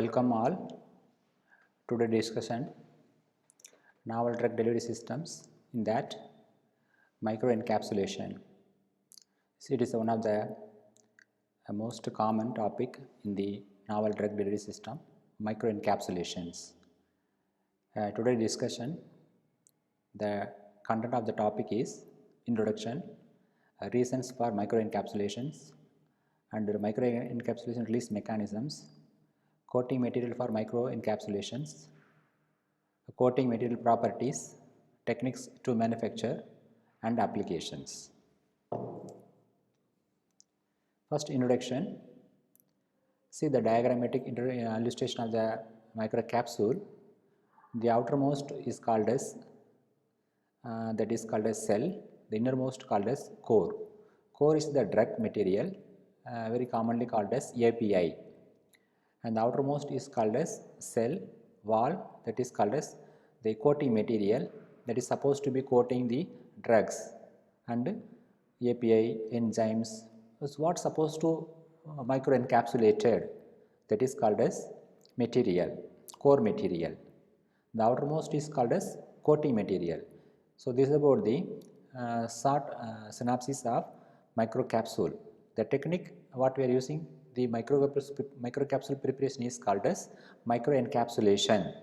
welcome all to the discussion novel drug delivery systems, in that microencapsulation. So it is one of the most common topic in the novel drug delivery system, microencapsulations. Today's discussion, the content of the topic is introduction, reasons for microencapsulations and the microencapsulation release mechanisms, coating material for microencapsulations, coating material properties, techniques to manufacture and applications. First, introduction. See the diagrammatic illustration of the microcapsule. The outermost is called as cell, the innermost called as core. Core is the drug material, very commonly called as API, and the outermost is called as cell wall, that is called as the coating material, that is supposed to be coating the drugs, and API enzymes is what supposed to microencapsulated, that is called as material, core material. The outermost is called as coating material. So this is about the short synopsis of microcapsule. The technique what we are using, the microcapsule preparation is called as microencapsulation.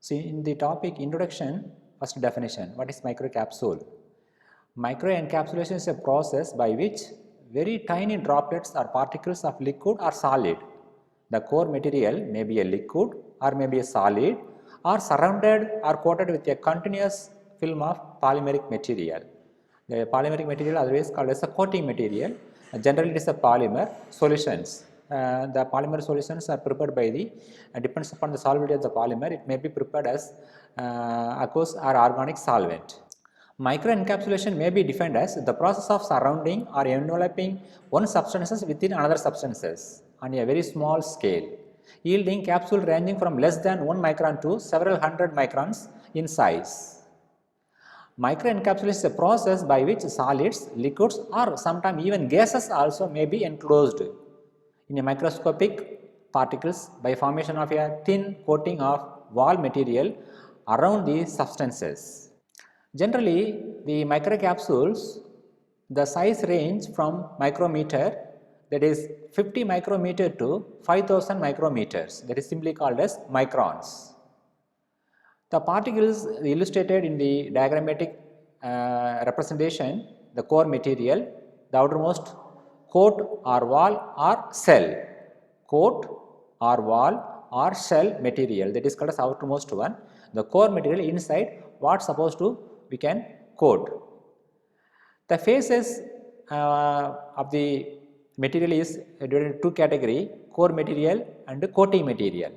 See, in the topic introduction, first definition, what is microcapsule? Microencapsulation is a process by which very tiny droplets or particles of liquid or solid, the core material may be a liquid or may be a solid, are surrounded or coated with a continuous film of polymeric material. The polymeric material otherwise called as a coating material. Generally it is a polymer solutions. The polymer solutions are prepared by the depends upon the solubility of the polymer. It may be prepared as aqueous or organic solvent. Microencapsulation may be defined as the process of surrounding or enveloping one substances within another substances on a very small scale, yielding capsule ranging from less than 1 micron to several hundred microns in size. Microencapsulation is a process by which solids, liquids or sometimes even gases also may be enclosed in a microscopic particles by formation of a thin coating of wall material around the substances. Generally, the microcapsules, the size range from micrometer, that is 50 micrometer to 5000 micrometers, that is simply called as microns. The particles illustrated in the diagrammatic representation, the core material, the outermost coat or wall or cell, coat or wall or shell material, that is called as outermost one. The core material inside what supposed to we can coat. The phases of the material is divided into two categories, core material and coating material.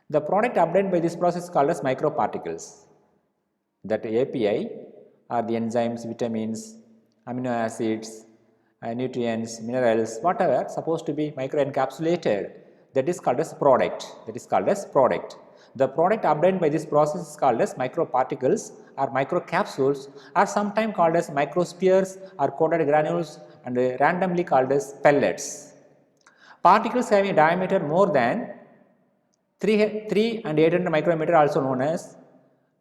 The product obtained by this process is called as microparticles. That API are the enzymes, vitamins, amino acids, nutrients, minerals, whatever supposed to be microencapsulated, that is called as product. That is called as product. The product obtained by this process is called as microparticles or microcapsules, or sometimes called as microspheres or coated granules, and randomly called as pellets. Particles having a diameter more than 3 and 800 micrometer, also known as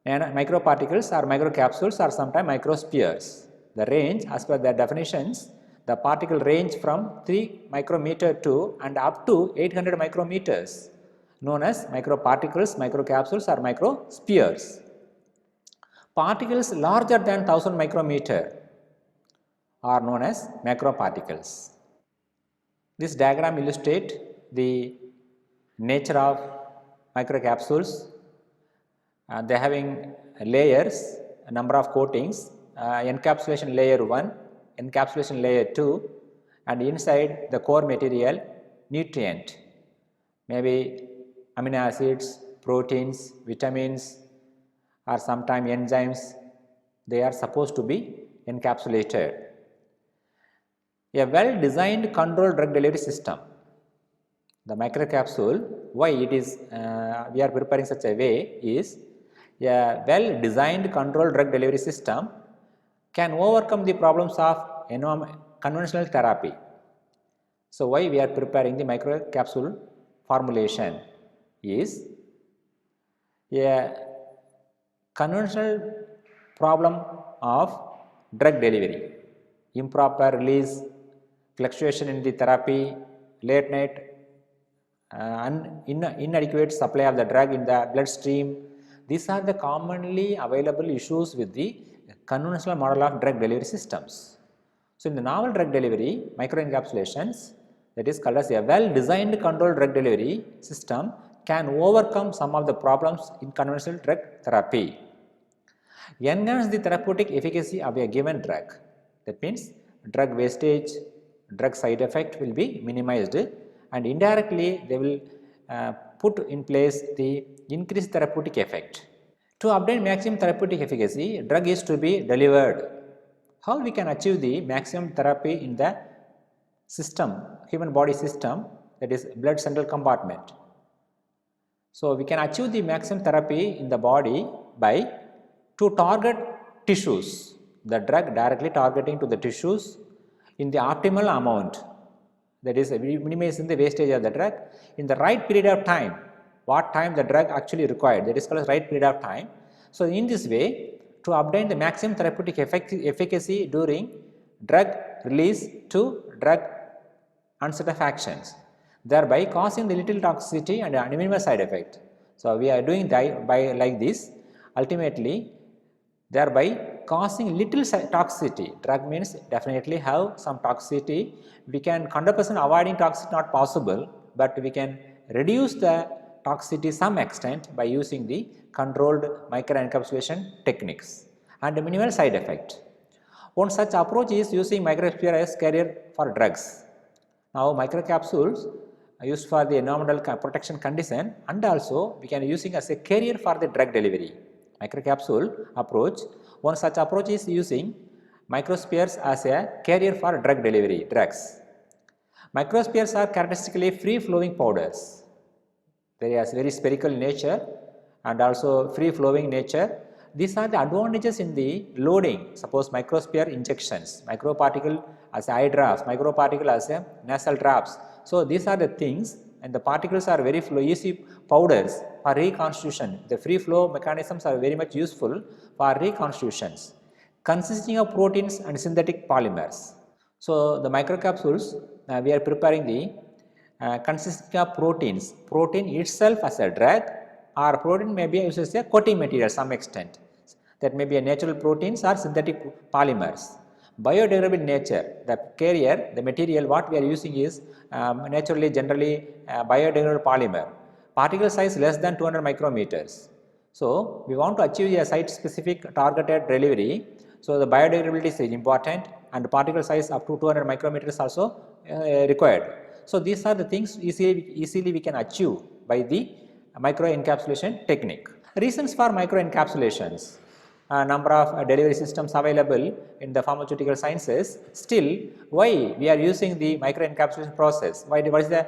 microparticles or microcapsules, or sometimes microspheres. The range, as per the definitions, the particle range from 3 micrometer to and up to 800 micrometers, known as microparticles, microcapsules or microspheres. Particles larger than 1000 micrometer are known as macroparticles. This diagram illustrates the nature of microcapsules. They having layers, a number of coatings, encapsulation layer 1, encapsulation layer 2, and inside the core material nutrient, maybe amino acids, proteins, vitamins, or sometimes enzymes, they are supposed to be encapsulated. A well designed controlled drug delivery system, the microcapsule, why it is we are preparing such a way is a well designed controlled drug delivery system can overcome the problems of conventional therapy. So why we are preparing the microcapsule formulation is a conventional problem of drug delivery, improper release, fluctuation in the therapy, late night, inadequate supply of the drug in the bloodstream. These are the commonly available issues with the conventional model of drug delivery systems. So, in the novel drug delivery, microencapsulations, that is called as a well designed controlled drug delivery system, can overcome some of the problems in conventional drug therapy. Enhance the therapeutic efficacy of a given drug. That means drug wastage, drug side effect will be minimized, and indirectly they will put in place the increased therapeutic effect. To obtain maximum therapeutic efficacy, drug is to be delivered. How we can achieve the maximum therapy in the system, human body system, that is blood central compartment. So, we can achieve the maximum therapy in the body by to target tissues, the drug directly targeting to the tissues in the optimal amount, that is minimizing the wastage of the drug in the right period of time, what time the drug actually required, that is called as right period of time. So, in this way, to obtain the maximum therapeutic efficacy during drug release to drug onset of actions, thereby causing the little toxicity and minimal side effect. So, we are doing that by like this, ultimately thereby causing little toxicity. Drug means definitely have some toxicity. We can 100% avoiding toxicity not possible, but we can reduce the toxicity some extent by using the controlled microencapsulation techniques and minimal side effect. One such approach is using microsphere as carrier for drugs. Now, microcapsules are used for the environmental protection condition, and also we can using as a carrier for the drug delivery. Microcapsule approach, one such approach is using microspheres as a carrier for drug delivery drugs. Microspheres are characteristically free flowing powders. They are very spherical in nature and also free flowing nature. These are the advantages in the loading. Suppose microsphere injections, microparticle as eye drops, microparticle as a nasal drops. So, these are the things, and the particles are very easy powders for reconstitution. The free flow mechanisms are very much useful for reconstitutions consisting of proteins and synthetic polymers. So, the microcapsules we are preparing the consisting of proteins, protein itself as a drug, or protein may be used as a coating material some extent, that may be a natural proteins or synthetic polymers. Biodegradable nature, the carrier, the material what we are using is naturally generally biodegradable polymer, particle size less than 200 micrometers. So, we want to achieve a site specific targeted delivery. So, the biodegradability is important and particle size up to 200 micrometers also required. So, these are the things easily we can achieve by the microencapsulation technique. Reasons for microencapsulations. Number of delivery systems available in the pharmaceutical sciences. Still, why we are using the microencapsulation process? What is the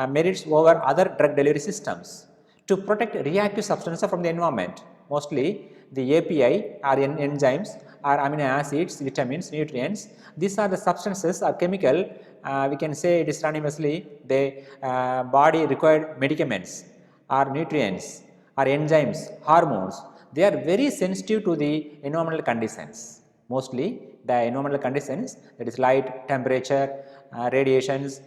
merits over other drug delivery systems? To protect reactive substances from the environment. Mostly the API or enzymes or amino acids, vitamins, nutrients. These are the substances or chemical. We can say it is synonymously the body required medicaments or nutrients or enzymes, hormones. They are very sensitive to the environmental conditions, mostly the environmental conditions, that is light, temperature, radiations,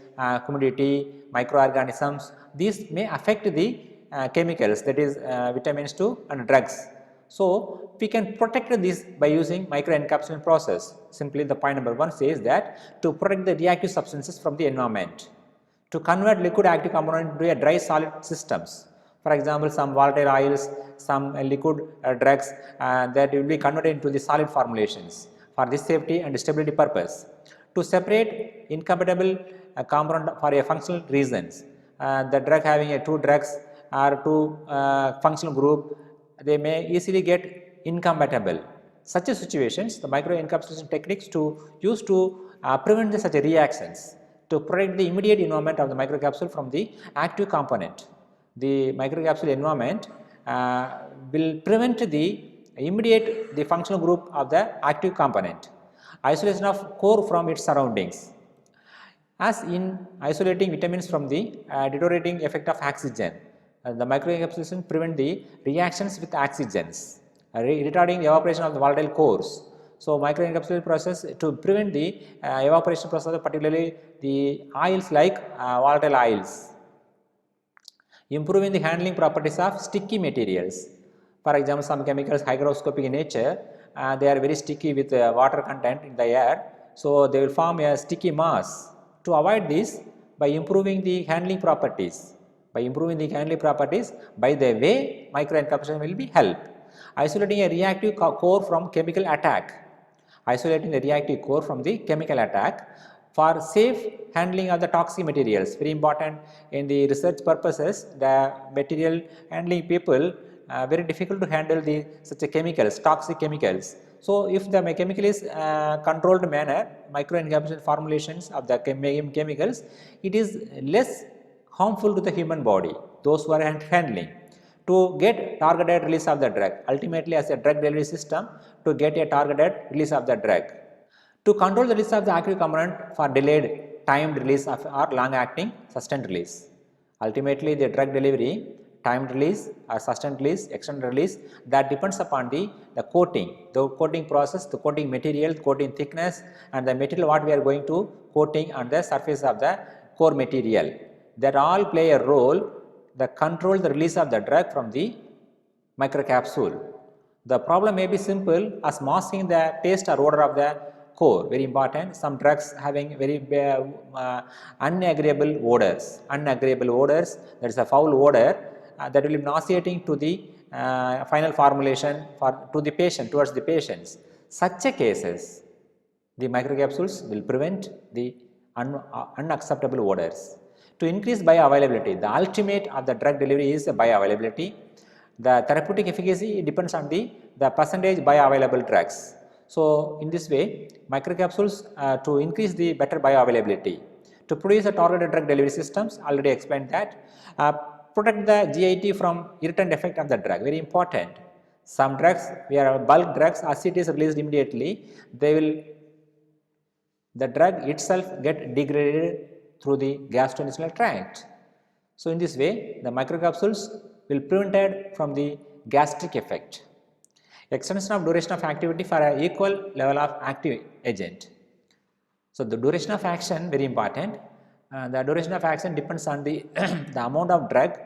humidity, microorganisms. These may affect the chemicals, that is vitamins too and drugs. So, we can protect this by using microencapsulation process. Simply the point number 1 says that to protect the reactive substances from the environment, to convert liquid active component into a dry solid systems. For example, some volatile oils, some liquid drugs that will be converted into the solid formulations for this safety and stability purpose. To separate incompatible component for a functional reasons, the drug having a two drugs or two functional group, they may easily get incompatible. Such a situations, the microencapsulation techniques to use to prevent such reactions, to protect the immediate environment of the microcapsule from the active component. The microcapsule environment will prevent the immediate the functional group of the active component. Isolation of core from its surroundings. As in isolating vitamins from the deteriorating effect of oxygen, the microencapsulation prevent the reactions with oxygens, retarding the evaporation of the volatile cores. So, microencapsulation process to prevent the evaporation process, particularly the oils like volatile oils. Improving the handling properties of sticky materials. For example, some chemicals hygroscopic in nature, they are very sticky with water content in the air. So, they will form a sticky mass. To avoid this, by improving the handling properties, by the way microencapsulation will be help. Isolating a reactive core from chemical attack. Isolating the reactive core from the chemical attack for safe handling of the toxic materials, very important in the research purposes. The material handling people very difficult to handle the such a chemicals, toxic chemicals. So, if the chemical is controlled manner, microencapsulation formulations of the chemicals, it is less harmful to the human body, those who are handling, to get targeted release of the drug, ultimately as a drug delivery system to get a targeted release of the drug. To control the release of the active component for delayed timed release of or long acting sustained release. Ultimately, the drug delivery, timed release or sustained release, extended release, that depends upon the coating process, the coating material, coating thickness, and the material what we are going to coating on the surface of the core material. That all play a role that control the release of the drug from the microcapsule. The problem may be simple as masking the taste or odor of the core, very important. Some drugs having very unagreeable odors, that is a foul odor that will be nauseating to the final formulation to the patient, towards the patients. Such a cases, the microcapsules will prevent the unacceptable odors. To increase bioavailability, the ultimate of the drug delivery is the bioavailability. The therapeutic efficacy depends on the percentage bioavailable drugs. So, in this way, microcapsules to increase the better bioavailability. To produce a targeted drug delivery systems, already explained that. Protect the GIT from irritant effect of the drug, very important. Some drugs, where bulk drugs, as it is released immediately, the drug itself get degraded through the gastrointestinal tract. So, in this way, the microcapsules will prevented from the gastric effect. Extension of duration of activity for an equal level of active agent. So, the duration of action very important. The duration of action depends on the, the amount of drug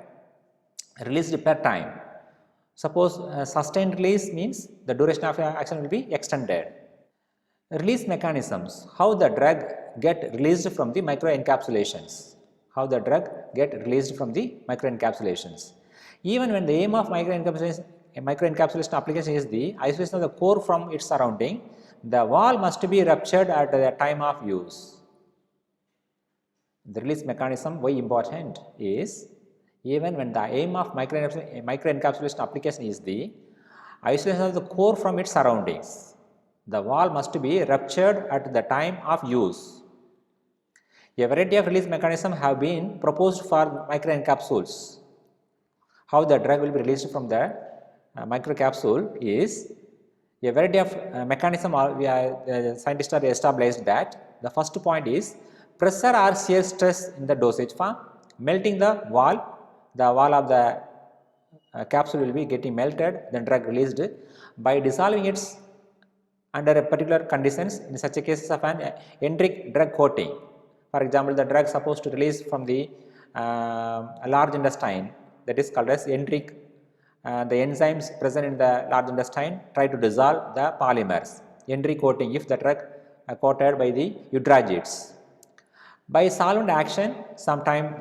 released per time. Suppose sustained release means the duration of action will be extended. Release mechanisms, how the drug get released from the microencapsulations. Even when the aim of microencapsulation application is the isolation of the core from its surrounding, the wall must be ruptured at the time of use. The release mechanism, why important is, even when the aim of microencapsulation application is the isolation of the core from its surroundings, the wall must be ruptured at the time of use. A variety of release mechanisms have been proposed for microencapsules. How the drug will be released from the microcapsule is a variety of mechanism scientists are established that. The first point is pressure or shear stress in the dosage form, melting the wall of the capsule will be getting melted, then drug released by dissolving its under a particular conditions in such a cases of an enteric drug coating. For example, the drug supposed to release from the large intestine, that is called as enteric. The enzymes present in the large intestine try to dissolve the polymers, enteric coating if the drug coated by the eudragids. By solvent action, sometime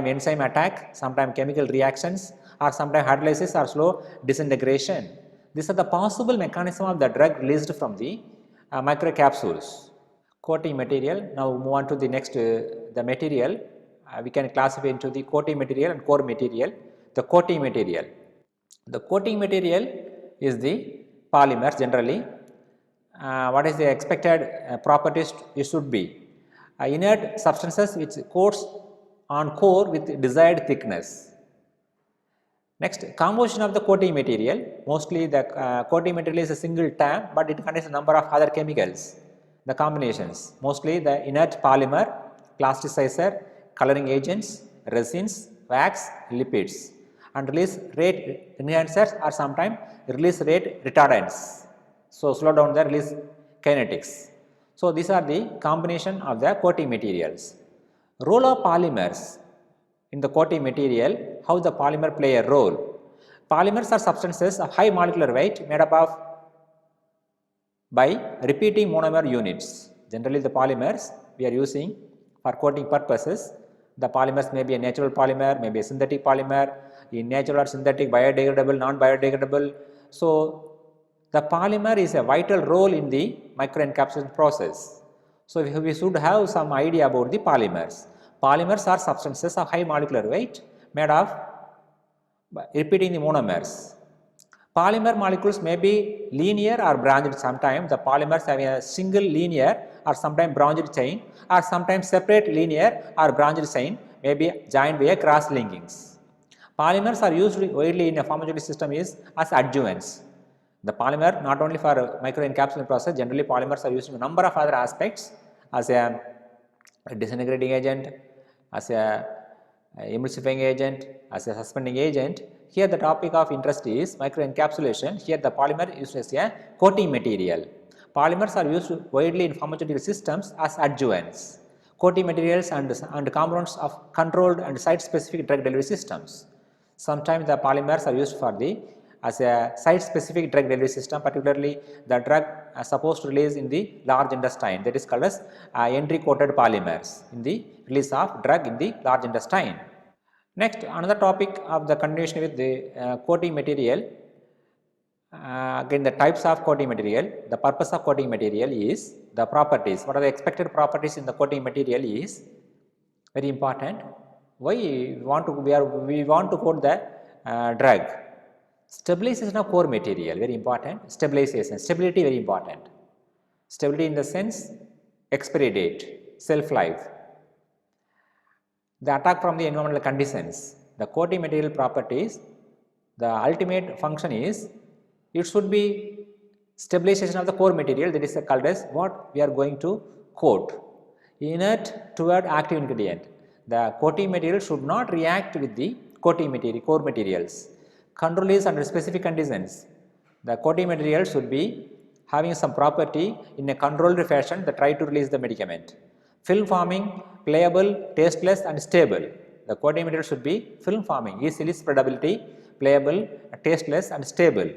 enzyme attack, sometime chemical reactions, or sometime hydrolysis or slow disintegration. These are the possible mechanism of the drug released from the microcapsules. Coating material. Now move on to the next the material. We can classify into the coating material and core material. The coating material. The coating material is the polymers generally. What is the expected properties it should be? Inert substances which coats on core with desired thickness. Next, composition of the coating material. Mostly the coating material is a single term, but it contains a number of other chemicals. the combinations, mostly the inert polymer, plasticizer, coloring agents, resins, wax, lipids, and release rate enhancers or sometimes release rate retardants. So, slow down the release kinetics. So, these are the combination of the coating materials. Role of polymers in the coating material, how the polymer play a role. Polymers are substances of high molecular weight made up of by repeating monomer units. Generally, the polymers we are using for coating purposes, the polymers may be a natural polymer, may be a synthetic polymer, in natural or synthetic, biodegradable, non-biodegradable. So, the polymer is a vital role in the microencapsulation process. So, we should have some idea about the polymers. Polymers are substances of high molecular weight made of repeating the monomers. Polymer molecules may be linear or branched. Sometimes the polymers have a single linear or sometimes branched chain, or sometimes separate linear or branched chain may be joined by cross linkings. Polymers are used widely in a pharmaceutical system is as adjuvants. The polymer not only for microencapsulation process, generally polymers are used in a number of other aspects as a disintegrating agent, as a emulsifying agent, as a suspending agent. Here the topic of interest is microencapsulation. Here the polymer is used as a coating material. Polymers are used widely in pharmaceutical systems as adjuvants, coating materials and compounds of controlled and site-specific drug delivery systems. Sometimes the polymers are used for the as a site-specific drug delivery system, particularly the drug supposed to release in the large intestine, that is called as entry-coated polymers in the release of drug in the large intestine. Next, another topic of the continuation with the coating material. Again, the types of coating material. The purpose of coating material is the properties. What are the expected properties in the coating material is very important. Why we want to coat the drug? Stabilization of core material, very important. Stabilization, stability, very important. Stability in the sense expiry date, shelf life. The attack from the environmental conditions. The coating material properties, the ultimate function is it should be stabilization of the core material, that is called as what we are going to coat. Inert toward active ingredient. The coating material should not react with the coating material, core materials. Control is under specific conditions. The coating material should be having some property in a controlled fashion that try to release the medicament. Film forming, playable, tasteless and stable. The coating material should be film forming, easily spreadability, playable, tasteless and stable.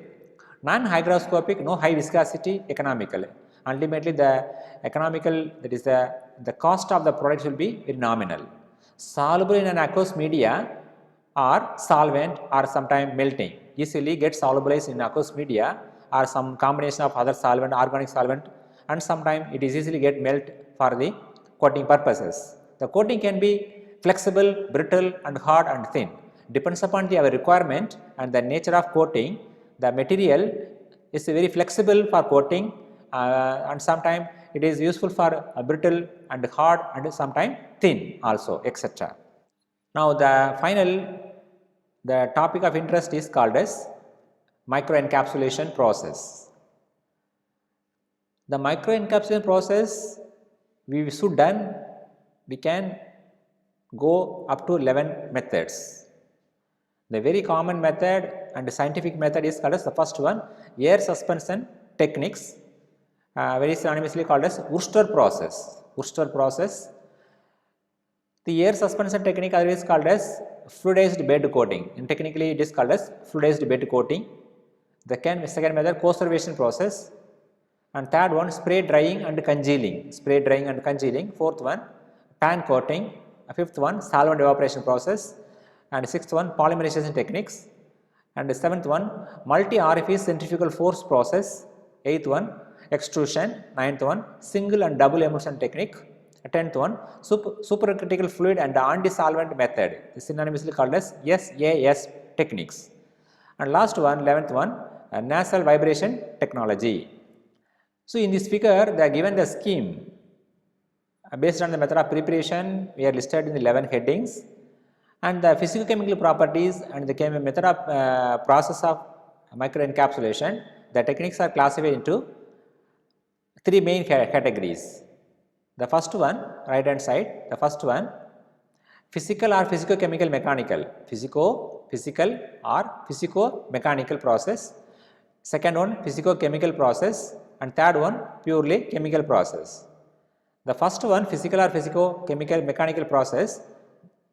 Non-hygroscopic, no high viscosity, economical. Ultimately the economical, that is the cost of the product will be very nominal. Soluble in an aqueous media or solvent or sometime melting, easily get solubilized in aqueous media or some combination of other solvent, organic solvent, and sometimes it is easily get melt for the coating purposes. The coating can be flexible, brittle and hard and thin. Depends upon our requirement and the nature of coating. The material is very flexible for coating and sometimes it is useful for brittle and hard and sometimes thin also, etc. Now the topic of interest is called as microencapsulation process. The microencapsulation process we should done, we can go up to 11 methods. The very common method and scientific method is called as the first one, air suspension techniques, very synonymously called as Worcester process. Worcester process. The air suspension technique is called as fluidized bed coating, and technically it is called as fluidized bed coating. The second method, conservation process, and third one, spray drying and congealing. Spray drying and congealing. Fourth one, pan coating. Fifth one, solvent evaporation process, and sixth one, polymerization techniques, and the seventh one, multi-orifice centrifugal force process. Eighth one, extrusion. Ninth one, single and double emulsion technique. 10th one, supercritical fluid and anti-solvent method, synonymously called as SAS techniques. And last one, 11th one, nasal vibration technology. So, in this figure they are given the scheme based on the method of preparation. We are listed in the 11 headings, and the physicochemical properties and the method of process of microencapsulation. The techniques are classified into three main categories. The first one, right hand side, the first one, physical or physico-chemical mechanical, physical or physico-mechanical process. Second one, physico-chemical process, and third one, purely chemical process. The first one, physical or physico-chemical mechanical process,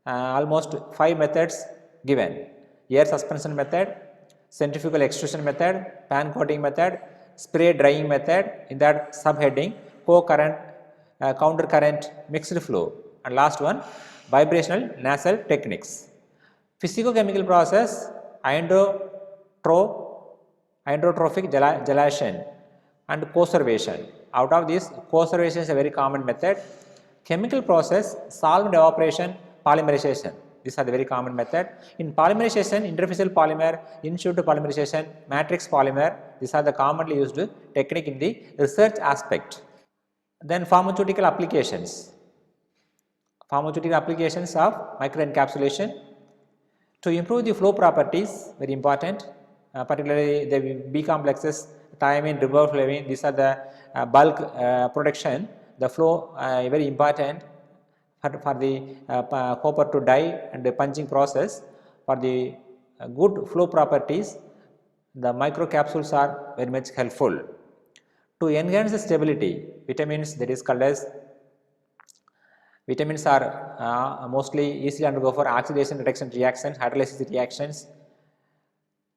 almost 5 methods given: air suspension method, centrifugal extrusion method, pan coating method, spray drying method. In that subheading, co-current, counter current, mixed flow, and last one, vibrational nasal techniques. Physico-chemical process, ionotropic gelation and conservation. Out of this, conservation is a very common method. Chemical process, solvent evaporation, polymerization. These are the very common method. In polymerization, interfacial polymer, in situ polymerization, matrix polymer, these are the commonly used technique in the research aspect. Then pharmaceutical applications. Pharmaceutical applications of microencapsulation. To improve the flow properties, very important, particularly the B complexes, thiamine, riboflavin, these are the bulk production. The flow very important for the copper to die and the punching process. For the good flow properties, the microcapsules are very much helpful. To enhance the stability, vitamins, that is called as vitamins, are mostly easily undergo for oxidation reduction reactions, hydrolysis reactions,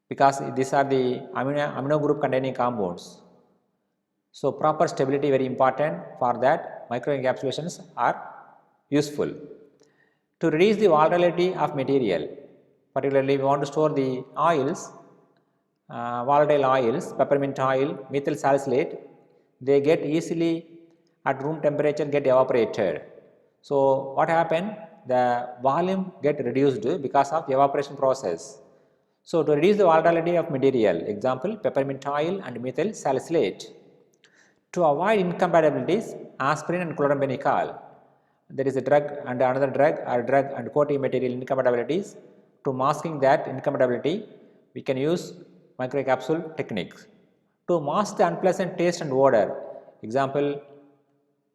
because these are the amino group containing compounds. So, proper stability very important. For that, microencapsulations are useful. To reduce the volatility of material, particularly we want to store the oils, volatile oils, peppermint oil, methyl salicylate, they get easily at room temperature get evaporated. So, what happened? The volume get reduced because of the evaporation process. So, to reduce the volatility of material, example peppermint oil and methyl salicylate. To avoid incompatibilities, aspirin and chloramphenicol, there is a drug and another drug or drug and coating material incompatibilities. To masking that incompatibility, we can use microcapsule techniques. To mask the unpleasant taste and odor, example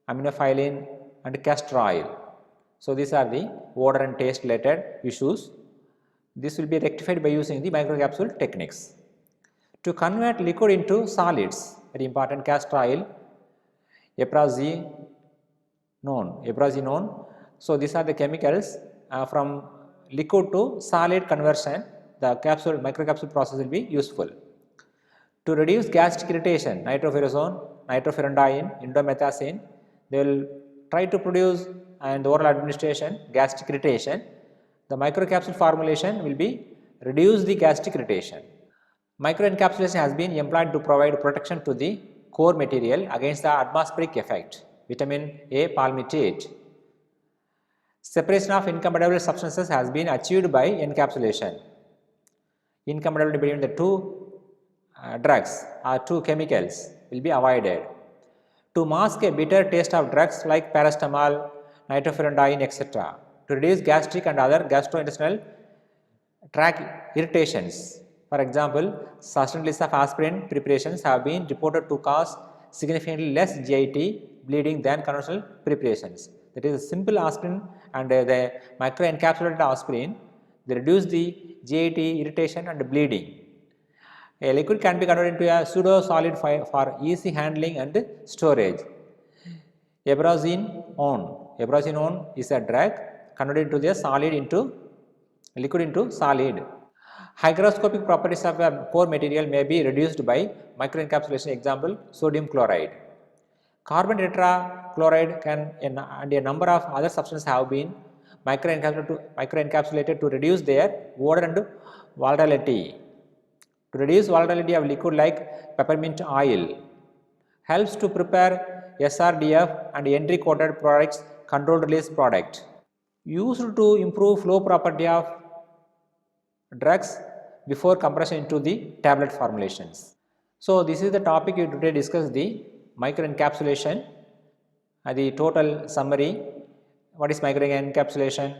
aminophylline and castor oil. So, these are the odor and taste related issues. This will be rectified by using the microcapsule techniques. To convert liquid into solids, very important, castor oil, eprazinone. So, these are the chemicals from liquid to solid conversion. The microcapsule process will be useful. To reduce gastric irritation, nitrofurazone, nitrofurantoin, indomethacin, they will try to produce and oral administration gastric irritation. The microcapsule formulation will be reduce the gastric irritation. Microencapsulation has been employed to provide protection to the core material against the atmospheric effect. Vitamin A palmitate. Separation of incompatible substances has been achieved by encapsulation. Incompatibility between the two drugs or two chemicals will be avoided. To mask a bitter taste of drugs like paracetamol, nitrofurantoin, etc. To reduce gastric and other gastrointestinal tract irritations. For example, sustained list of aspirin preparations have been reported to cause significantly less GIT bleeding than conventional preparations. That is, simple aspirin and the microencapsulated aspirin, they reduce the GIT irritation and bleeding. A liquid can be converted into a pseudo solid for easy handling and storage. Ebrazinone is a drug converted into the solid into liquid into solid. Hygroscopic properties of a core material may be reduced by microencapsulation, example sodium chloride. Carbon tetrachloride and a number of other substances have been microencapsulated to reduce their odor and volatility. To reduce volatility of liquid like peppermint oil, helps to prepare SRDF and entry coated products, controlled release product. Used to improve flow property of drugs before compression into the tablet formulations. So, this is the topic we today discuss, the microencapsulation, the total summary. What is microencapsulation?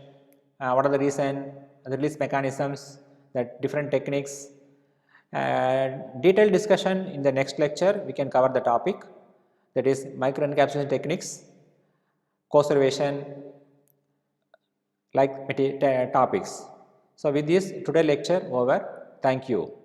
What are the reason, the release mechanisms, the different techniques. Detailed discussion in the next lecture, we can cover the topic. that is microencapsulation techniques, conservation, like topics. So with this today lecture over. Thank you.